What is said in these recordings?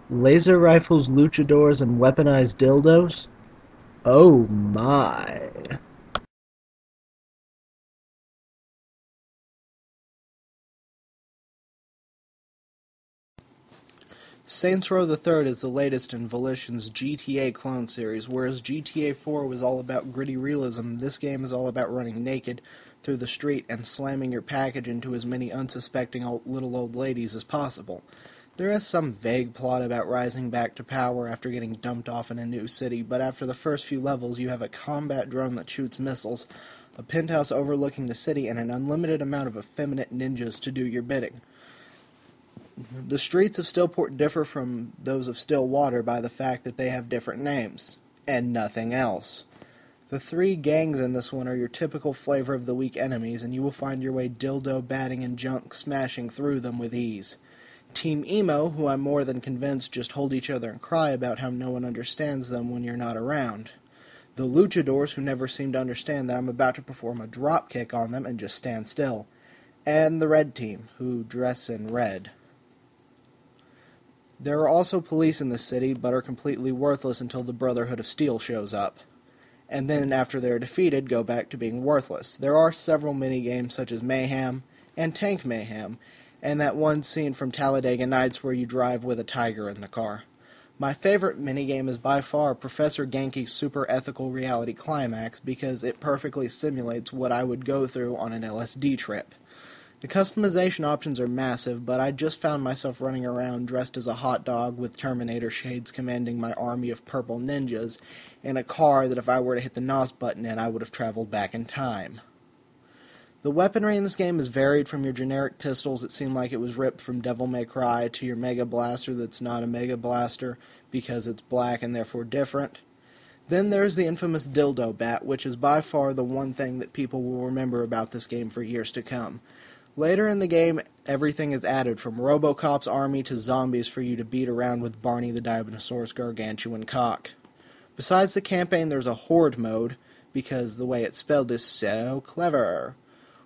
Laser rifles, luchadors, and weaponized dildos? Oh my. Saints Row the Third is the latest in Volition's GTA clone series. Whereas GTA 4 was all about gritty realism, this game is all about running naked through the street and slamming your package into as many unsuspecting little old ladies as possible. There is some vague plot about rising back to power after getting dumped off in a new city, but after the first few levels you have a combat drone that shoots missiles, a penthouse overlooking the city, and an unlimited amount of effeminate ninjas to do your bidding. The streets of Stillport differ from those of Stillwater by the fact that they have different names, and nothing else. The three gangs in this one are your typical flavor of the week enemies, and you will find your way dildo batting and junk smashing through them with ease. Team Emo, who I'm more than convinced just hold each other and cry about how no one understands them when you're not around. The Luchadors, who never seem to understand that I'm about to perform a drop kick on them and just stand still. And the Red Team, who dress in red. There are also police in the city, but are completely worthless until the Brotherhood of Steel shows up. And then, after they're defeated, go back to being worthless. There are several minigames such as Mayhem and Tank Mayhem, and that one scene from Talladega Nights where you drive with a tiger in the car. My favorite minigame is by far Professor Genki's Super Ethical Reality Climax because it perfectly simulates what I would go through on an LSD trip. The customization options are massive, but I just found myself running around dressed as a hot dog with Terminator shades commanding my army of purple ninjas in a car that if I were to hit the NOS button in, I would have traveled back in time. The weaponry in this game is varied from your generic pistols that seem like it was ripped from Devil May Cry to your Mega Blaster that's not a Mega Blaster because it's black and therefore different. Then there's the infamous Dildo Bat, which is by far the one thing that people will remember about this game for years to come. Later in the game, everything is added, from Robocop's army to zombies for you to beat around with Barney the Dinosaur's gargantuan cock. Besides the campaign, there's a Horde mode, because the way it's spelled is so clever,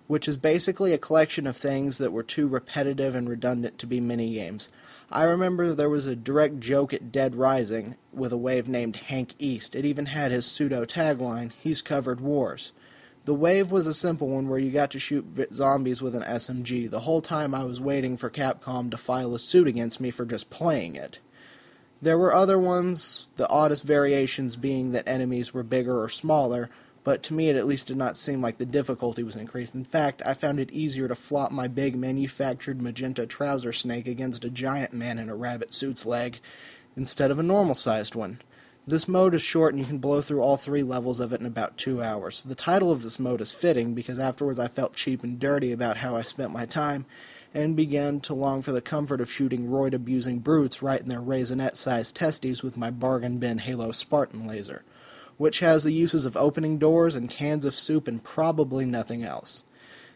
which is basically a collection of things that were too repetitive and redundant to be minigames. I remember there was a direct joke at Dead Rising with a wave named Hank East. It even had his pseudo tagline, "He's covered wars." The wave was a simple one where you got to shoot zombies with an SMG. The whole time I was waiting for Capcom to file a suit against me for just playing it. There were other ones, the oddest variations being that enemies were bigger or smaller, but to me it at least did not seem like the difficulty was increased. In fact, I found it easier to flop my big manufactured magenta trouser snake against a giant man in a rabbit suit's leg instead of a normal-sized one. This mode is short and you can blow through all three levels of it in about 2 hours. The title of this mode is fitting because afterwards I felt cheap and dirty about how I spent my time and began to long for the comfort of shooting roid-abusing brutes right in their raisinette-sized testes with my bargain bin Halo Spartan laser, which has the uses of opening doors and cans of soup and probably nothing else.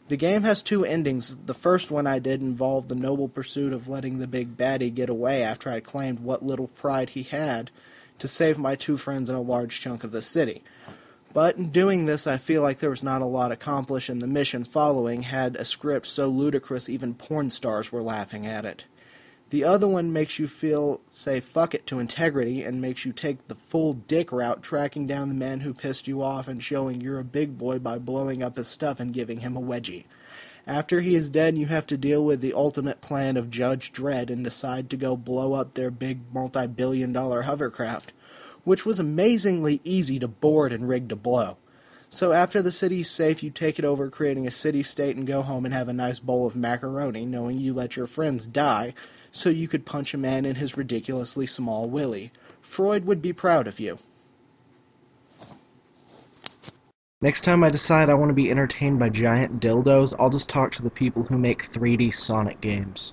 The game has two endings. The first one I did involved the noble pursuit of letting the big baddie get away after I claimed what little pride he had to save my two friends in a large chunk of the city. But in doing this, I feel like there was not a lot accomplished, and the mission following had a script so ludicrous even porn stars were laughing at it. The other one makes you say fuck it to integrity, and makes you take the full dick route, tracking down the man who pissed you off and showing you're a big boy by blowing up his stuff and giving him a wedgie. After he is dead, you have to deal with the ultimate plan of Judge Dredd and decide to go blow up their big multi-billion-dollar hovercraft, which was amazingly easy to board and rig to blow. So after the city's safe, you take it over, creating a city-state, and go home and have a nice bowl of macaroni, knowing you let your friends die so you could punch a man in his ridiculously small willy. Freud would be proud of you. Next time I decide I want to be entertained by giant dildos, I'll just talk to the people who make 3D Sonic games.